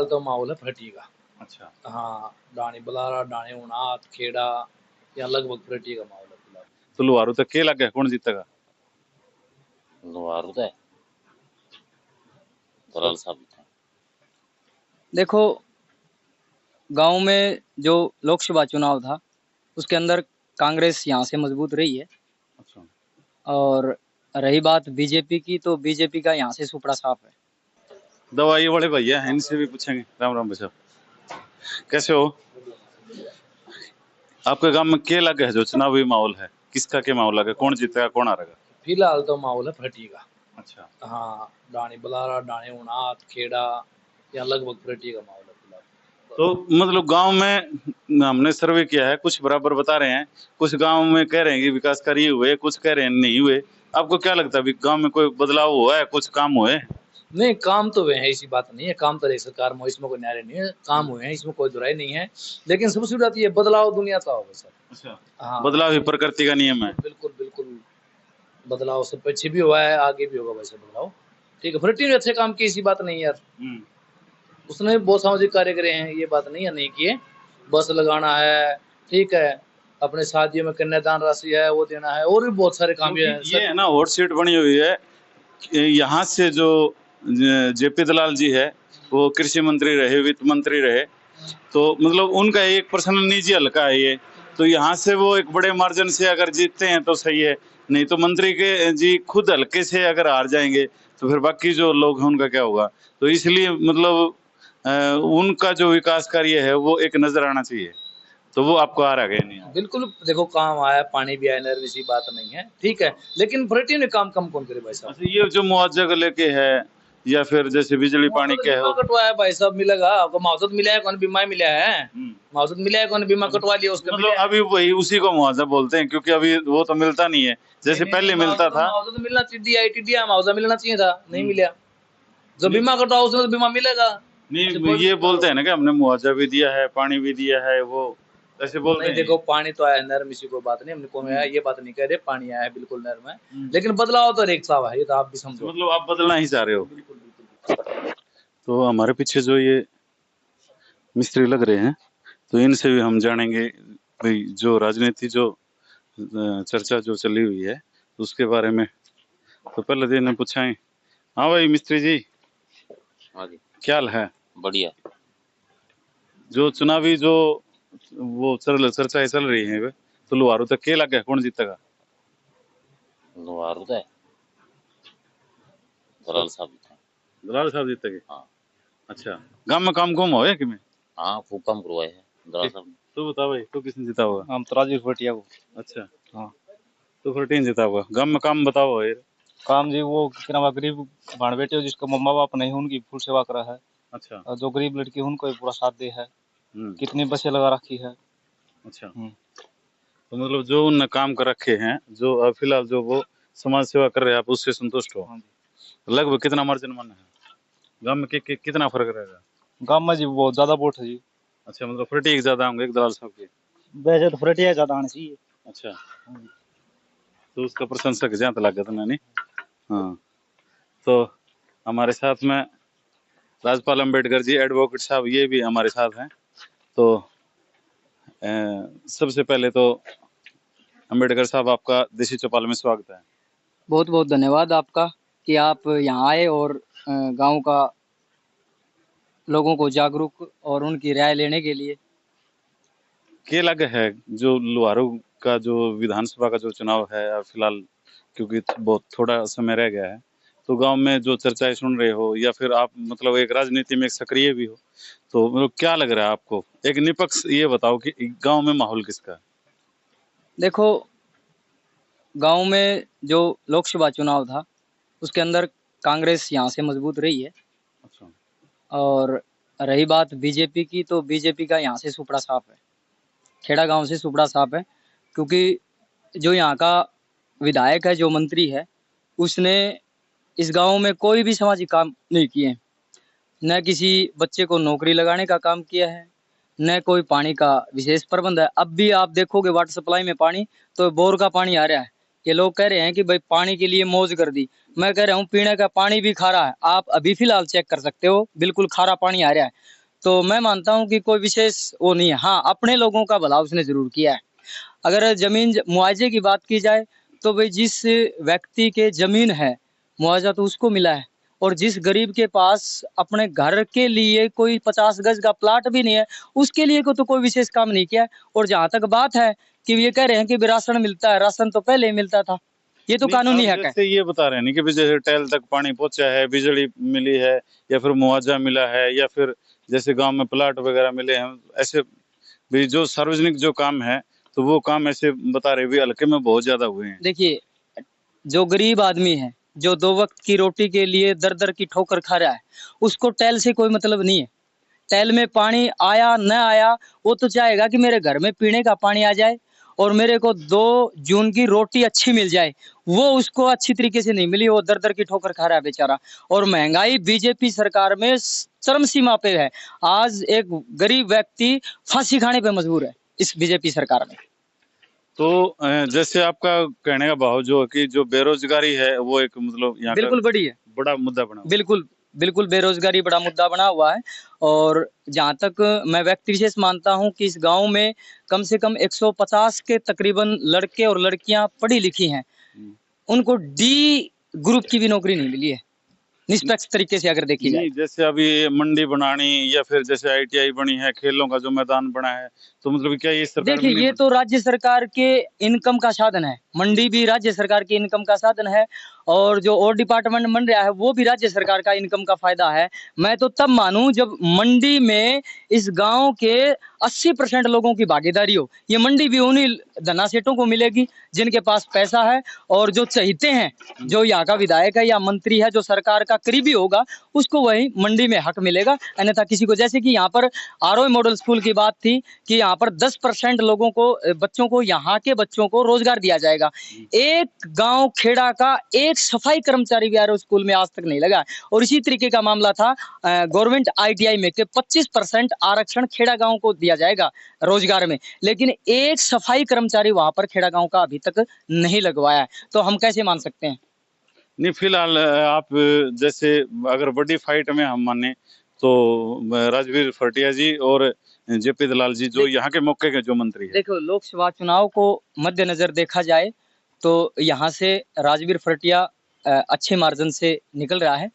तो माहौल है फ्रटी का। अच्छा, हाँ, डाणी बलारा, डाणी उनात, खेड़ा, या लगभग फ्रटी का माहौल है फिलहाल। तो लुहारू तक के लग गया कौन जीतेगा? लोहारू है दलाल साहब थे। देखो, गांव में जो लोकसभा चुनाव था उसके अंदर कांग्रेस यहाँ से मजबूत रही है। अच्छा, और रही बात बीजेपी की, तो बीजेपी का यहाँ से सुपड़ा साफ है। दवाई वाले भैया हैं, इनसे भी पूछेंगे। राम राम भाई साहब, कैसे हो? आपके गांव में के लग है जो चुनावी माहौल है, किसका के माहौल है, कौन जीतेगा कौन हारेगा? फिलहाल तो माहौल है फ्रटी का। अच्छा, हाँ, डाणी बलारा, डाणी उनात, खेड़ा, या लगभग फ्रटी का माहौल है फिलहाल। तो मतलब गांव में हमने सर्वे किया है, कुछ बराबर बता रहे हैं, कुछ गांव में कह रहे हैं कि विकास कार्य हुए, कुछ कह रहे हैं नहीं हुए। आपको क्या लगता है अभी गांव में कोई बदलाव हुआ है, कुछ काम हुए हैं? नहीं, काम तो हुए हैं, ऐसी बात नहीं है। काम तो रही सरकार में, इसमें कोई न्याय नहीं है। काम हुए हैं, इसमें कोई दुराई नहीं है। लेकिन सबसे बड़ी बात ये बदलाव दुनिया का होगा सर। अच्छा, हाँ, बदलाव ही प्रकृति का नियम है। बिल्कुल बिल्कुल। बदलाव सब पीछे भी हुआ है, आगे भी होगा वैसे बदलाव। ठीक है, फ्रटी ने अच्छे काम की, ऐसी बात नहीं यार। उसने बहुत सामाजिक कार्य करे हैं, ये बात नहीं है नहीं किए। बस लगाना है, ठीक है, अपने शादियों में कन्यादान राशि है वो देना है, और भी बहुत सारे काम क्योंकि है ये है ना, हॉट सीट बनी हुई है। यहाँ से जो जेपी दलाल जी है वो कृषि मंत्री रहे, वित्त मंत्री रहे, तो मतलब उनका एक पर्सनल निजी हल्का है ये। तो यहाँ से वो एक बड़े मार्जिन से अगर जीतते हैं तो सही है, नहीं तो मंत्री के जी खुद हल्के से अगर हार जाएंगे तो फिर बाकी जो लोग हैं उनका क्या होगा? तो इसलिए मतलब उनका जो विकास कार्य है वो एक नजर आना चाहिए, तो वो आपको आ रहा है नहीं? बिल्कुल, देखो काम आया, पानी भी आया, नहर ऐसी बात नहीं है, ठीक है, लेकिन फ्रटी ने काम कम कौन करे भाई साहब। अच्छा, ये जो मुआवजा को लेके है या फिर जैसे बिजली पानी के बीमा है? कटवाया भाई साहब, मिलेगा आपको। मुआवजा मिला है, कौन बीमा मिला है? मुआवजा मिला है, कौन बीमा कटवा लिया उसका? मतलब अभी वही उसी को मुआवजा बोलते हैं, क्योंकि अभी वो तो मिलता नहीं है जैसे पहले मिलता था। मुआवजा तो मिलना चाहिए, टीडीआई मुआवजा मिलना चाहिए था, नहीं मिला। जो बीमा कटवाओ उसमें तो बीमा मिलेगा। नहीं, ये बोलते हैं ना कि हमने मुआवजा भी दिया है, पानी भी दिया है, वो ऐसे बोलते नहीं, हैं। देखो पानी तो आया नहर में, इसी को बात नहीं, हमने कौन आया ये बात नहीं कह रहे, पानी आया है बिल्कुल नहर में, लेकिन बदलाव तो एक साहब है, ये तो आप भी समझो। मतलब आप बदलना ही चाह रहे हो। बिल्कुल बिल्कुल। तो हमारे पीछे जो ये मिस्त्री लग रहे हैं, तो इनसे भी हम जानेंगे भाई जो राजनीति जो चर्चा जो चली हुई है उसके बारे में। तो पहले दिन पूछा है, हाँ भाई मिस्त्री जी, हाँ जी, क्या हाल है? बढ़िया। जो चुनावी जो वो चर्चाएं चल रही है वे, तो लुहारू तक के लग गया कौन जीतेगा? लोहारू है दलाल साहब थे। दलाल साहब जीतेंगे? हाँ। अच्छा, गांव में काम कम हो कि में? हाँ, खूब काम करवाए हैं दलाल साहब ने। तू बता भाई, तू किसने जीता होगा? हम तो राजू फटिया को। अच्छा, हाँ, तो 14 जीता होगा। गांव में काम बताओ यार। काम जी वो कितना गरीब भाण बेटे हो जिसका मम्मा बाप नहीं है, उनकी फुल सेवा करा है। अच्छा, और जो गरीब लड़की है उनको पूरा साथ दे है। हम्म, कितनी बसें लगा रखी है। अच्छा। तो मतलब जो उनने काम कर रखे हैं, जो फिलहाल जो वो समाज सेवा कर रहे हैं, आप उससे संतुष्ट हो? हाँ जी। लगभग कितना मार्जिन मन है गांव में, कितना फर्क रहेगा? गाँव में जी बहुत ज्यादा वोट है जी। अच्छा, मतलब 40 ज्यादा होंगे एक दलाल साहब के? वैसे तो फ्रटिया ज्यादा आना चाहिए। अच्छा, तो उसका प्रशंसक जहाँ तो लगा था नहीं। हाँ, तो हमारे साथ में राजपाल अम्बेडकर जी एडवोकेट साहब, ये भी हमारे साथ हैं। तो सबसे पहले तो अम्बेडकर साहब, आपका देसी चौपाल में स्वागत है। बहुत बहुत धन्यवाद आपका कि आप यहाँ आए और गांव का लोगों को जागरूक और उनकी राय लेने के लिए। क्या लग है जो लुहारू का जो विधानसभा का जो चुनाव है फिलहाल, क्योंकि बहुत थोड़ा समय रह गया है, तो गांव में जो चर्चाएं सुन रहे हो या फिर आप मतलब एक राजनीति में सक्रिय भी हो, तो मतलब क्या लग रहा है आपको? एक निष्पक्ष ये बताओ कि गांव में माहौल किसका है? देखो, गांव में जो लोकसभा चुनाव था उसके अंदर कांग्रेस यहाँ से मजबूत रही है। अच्छा, और रही बात बीजेपी की, तो बीजेपी का यहाँ से सुपड़ा साफ है। खेड़ा गांव से सुपड़ा साफ है, क्योंकि जो यहाँ का विधायक है, जो मंत्री है, उसने इस गांव में कोई भी सामाजिक काम नहीं किए। न किसी बच्चे को नौकरी लगाने का काम किया है, न कोई पानी का विशेष प्रबंध है। अब भी आप देखोगे वाटर सप्लाई में पानी तो बोर का पानी आ रहा है। ये लोग कह रहे हैं कि भाई पानी के लिए मौज कर दी। मैं कह रहा हूँ पीने का पानी भी खारा है। आप अभी फिलहाल चेक कर सकते हो, बिल्कुल खारा पानी आ रहा है। तो मैं मानता हूं कि कोई विशेष वो नहीं है। हाँ, अपने लोगों का भला उसने जरूर किया है। अगर जमीन मुआवजे की बात की जाए तो भाई जिस व्यक्ति के जमीन है मुआवजा तो उसको मिला है, और जिस गरीब के पास अपने घर के लिए कोई 50 गज का प्लाट भी नहीं है उसके लिए को तो कोई विशेष काम नहीं किया है। और जहां तक बात है कि ये कह रहे हैं कि राशन मिलता है, राशन तो पहले ही मिलता था, ये तो नहीं, कानूनी आप हक है। जैसे ये बता रहे हैं नहीं कि भी जैसे टैल तक पानी पहुंचा है, बिजली मिली है, या फिर मुआवजा मिला है, या फिर जैसे गांव में प्लाट वगैरह मिले हैं, ऐसे भी जो सार्वजनिक जो काम है तो वो काम ऐसे बता रहे भी हल्के में बहुत ज्यादा हुए हैं। देखिए, जो गरीब आदमी है जो 2 वक्त की रोटी के लिए दर दर की ठोकर खा रहा है उसको टैल से कोई मतलब नहीं है। टैल में पानी आया न आया वो तो चाहेगा कि मेरे घर में पीने का पानी आ जाए और मेरे को 2 जून की रोटी अच्छी मिल जाए। वो उसको अच्छी तरीके से नहीं मिली, वो दर दर की ठोकर खा रहा है बेचारा। और महंगाई बीजेपी सरकार में चरम सीमा पे है। आज एक गरीब व्यक्ति फांसी खाने पे मजबूर है इस बीजेपी सरकार में। तो जैसे आपका कहने का भाव जो है कि जो बेरोजगारी है वो एक मतलब यहाँ का बिल्कुल बड़ी है, बड़ा मुद्दा बना हुआ है। बिल्कुल बिल्कुल बेरोजगारी बड़ा मुद्दा बना हुआ है। और जहाँ तक मैं व्यक्ति विशेष मानता हूँ कि इस गांव में कम से कम 150 के तकरीबन लड़के और लड़कियां पढ़ी लिखी हैं, उनको डी ग्रुप की भी नौकरी नहीं मिली है निष्पक्ष तरीके से अगर देखी जाए। नहीं, जैसे अभी ये मंडी बनानी या फिर जैसे ITI बनी है, खेलों का जो मैदान बना है, तो मतलब क्या ये सरकार देखिए, मिली ये तो राज्य सरकार के इनकम का साधन है, मंडी भी राज्य सरकार के इनकम का साधन है, और जो और डिपार्टमेंट बन रहा है वो भी राज्य सरकार का इनकम का फायदा है। मैं तो तब मानूं जब मंडी में इस गांव के 80% लोगों की भागीदारी हो। ये मंडी भी उन्हीं धना सेठों को मिलेगी जिनके पास पैसा है, और जो चाहते हैं, जो यहाँ का विधायक है या मंत्री है जो सरकार का करीबी होगा उसको वही मंडी में हक मिलेगा, अन्यथा किसी को। जैसे कि यहाँ पर आरओ मॉडल स्कूल की बात थी कि यहाँ पर 10% लोगों को, बच्चों को, यहाँ के बच्चों को रोजगार दिया जाएगा। एक गांव खेड़ा का एक सफाई कर्मचारी भी आरओ स्कूल में आज तक नहीं लगा। और इसी तरीके का मामला था गवर्नमेंट ITI में कि 25% आरक्षण खेड़ा गांव को दिया जाएगा रोजगार में, लेकिन एक सफाई कर्मचारी वहां पर खेड़ा गांव का अभी तक नहीं लगवाया है। तो हम कैसे मान सकते हैं? नहीं, फिलहाल आप जैसे अगर बड़ी फाइट में हम माने तो राजवीर फरटिया जी और JP दलाल जी जो यहाँ के मौके के जो मंत्री है। देखो, लोकसभा चुनाव को मद्देनजर देखा जाए तो यहाँ से राजवीर फरटिया अच्छे मार्जिन से निकल रहा है।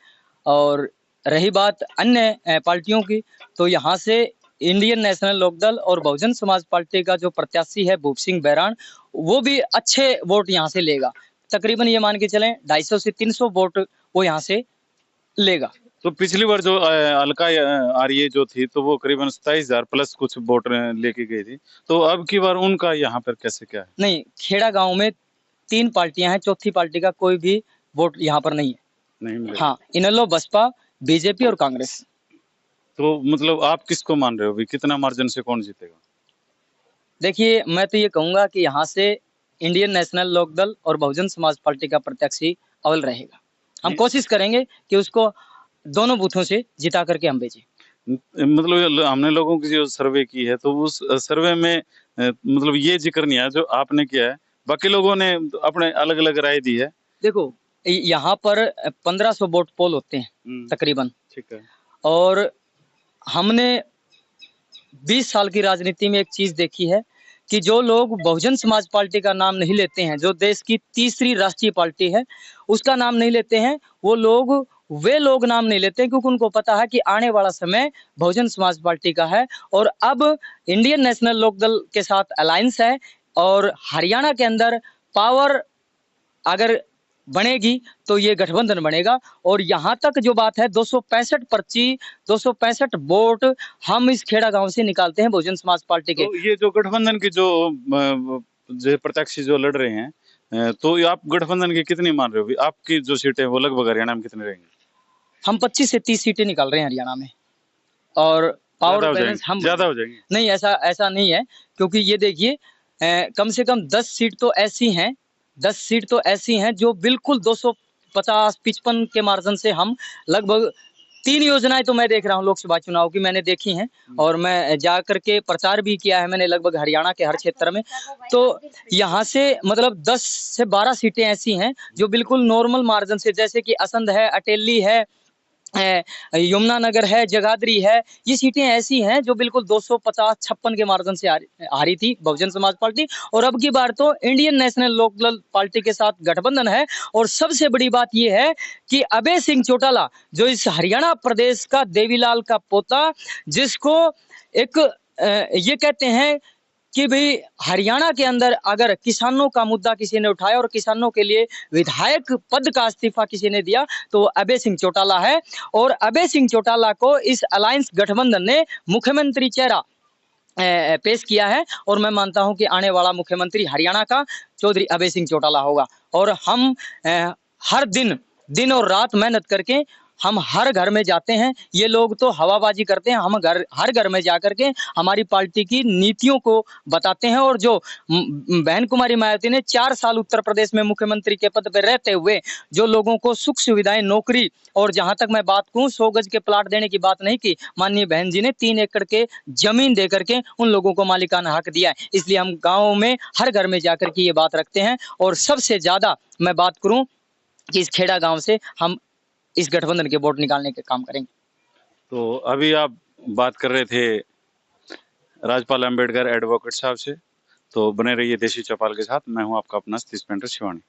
और रही बात अन्य पार्टियों की, तो यहाँ से इंडियन नेशनल लोकदल और बहुजन समाज पार्टी का जो प्रत्याशी है भूप सिंह बैरान, वो भी अच्छे वोट यहाँ से लेगा। तकरीबन ये मान के चलें 250 से 300 वोट वो यहाँ से लेगा। तो पिछली बार जो अलका आर्य जो थी तो वो करीबन 27,000 प्लस कुछ वोट लेके गई थी, तो अब की बार उनका यहाँ पर कैसे क्या है? नहीं, खेड़ा गांव में 3 पार्टियां हैं, चौथी पार्टी का कोई भी वोट यहाँ पर नहीं है। नहीं मिलेगा। हाँ, इनेलो, बसपा, बीजेपी और कांग्रेस। तो मतलब आप किसको मान रहे हो भी कितना मार्जिन से कौन जीतेगा? देखिए, मैं तो ये कहूंगा कि यहाँ से इंडियन नेशनल लोकदल और बहुजन समाज पार्टी का प्रत्याशी अव्वल रहेगा। हम कोशिश करेंगे कि उसको दोनों बूथों से जिता करके हम भेजें। मतलब हमने लोगों की जो सर्वे की है तो उस सर्वे में मतलब ये जिक्र नहीं आया जो आपने किया है, बाकी लोगों ने अपने अलग अलग राय दी है। देखो, यहाँ पर 1500 वोट पोल होते हैं तकरीबन, ठीक है। और हमने 20 साल की राजनीति में एक चीज देखी है कि जो लोग बहुजन समाज पार्टी का नाम नहीं लेते हैं, जो देश की तीसरी राष्ट्रीय पार्टी है उसका नाम नहीं लेते हैं, वे लोग नाम नहीं लेते क्योंकि उनको पता है कि आने वाला समय बहुजन समाज पार्टी का है। और अब इंडियन नेशनल लोकदल के साथ अलायंस है, और हरियाणा के अंदर पावर अगर बनेगी तो ये गठबंधन बनेगा। और यहाँ तक जो बात है 265 पर्ची, 265 वोट हम इस खेड़ा गांव से निकालते हैं बहुजन समाज पार्टी के। तो ये जो गठबंधन के जो प्रत्याशी जो लड़ रहे हैं, तो आप गठबंधन की कितनी मान रहे हो? आपकी जो सीटें वो लगभग हरियाणा में कितने रहेंगे? हम 25 से 30 सीटें निकाल रहे हैं हरियाणा में, और पावर बैलेंस हम ज्यादा हो जाएंगे। नहीं, ऐसा नहीं है, क्योंकि ये देखिए कम से कम 10 सीट तो ऐसी हैं, 10 सीट तो ऐसी हैं जो बिल्कुल 250-55 के मार्जिन से हम लगभग 3 योजनाएं तो मैं देख रहा हूं लोकसभा चुनाव की, मैंने देखी हैं और मैं जा करके प्रचार भी किया है मैंने लगभग हरियाणा के हर क्षेत्र में। तो यहाँ से मतलब 10 से 12 सीटें ऐसी हैं जो बिल्कुल नॉर्मल मार्जिन से, जैसे कि असंध है, अटेली है, यमुनानगर है, जगाधरी है, ये सीटें ऐसी हैं जो बिल्कुल 250-56 के मार्जिन से हारी थी बहुजन समाज पार्टी। और अब की बार तो इंडियन नेशनल लोकदल पार्टी के साथ गठबंधन है। और सबसे बड़ी बात यह है कि अभय सिंह चौटाला, जो इस हरियाणा प्रदेश का देवीलाल का पोता, जिसको एक ये कहते हैं कि भाई हरियाणा के अंदर अगर किसानों का मुद्दा किसी ने उठाया और किसानों के लिए विधायक पद का इस्तीफा किसी ने दिया तो वो अभय सिंह चौटाला है। और अभय सिंह चौटाला को इस अलायंस गठबंधन ने मुख्यमंत्री चेहरा पेश किया है। और मैं मानता हूं कि आने वाला मुख्यमंत्री हरियाणा का चौधरी अभय सिंह चौटाला होगा। और हम हर दिन और रात मेहनत करके हम हर घर में जाते हैं। ये लोग तो हवाबाजी करते हैं, हम हर घर में जाकर के हमारी पार्टी की नीतियों को बताते हैं। और जो बहन कुमारी मायावती ने 4 साल उत्तर प्रदेश में मुख्यमंत्री के पद पर रहते हुए जो लोगों को सुख सुविधाएं, नौकरी, और जहां तक मैं बात कहूं 100 गज के प्लाट देने की बात नहीं की, माननीय बहन जी ने 3 एकड़ के जमीन दे करके उन लोगों को मालिकाना हक दिया है। इसलिए हम गाँव में हर घर में जाकर के ये बात रखते हैं। और सबसे ज्यादा मैं बात करूं कि इस खेड़ा गांव से हम इस गठबंधन के वोट निकालने के काम करेंगे। तो अभी आप बात कर रहे थे राजपाल अंबेडकर एडवोकेट साहब से, तो बने रहिए देशी चौपाल के साथ। मैं हूं आपका अपना सतीश पेंटर शिवानी।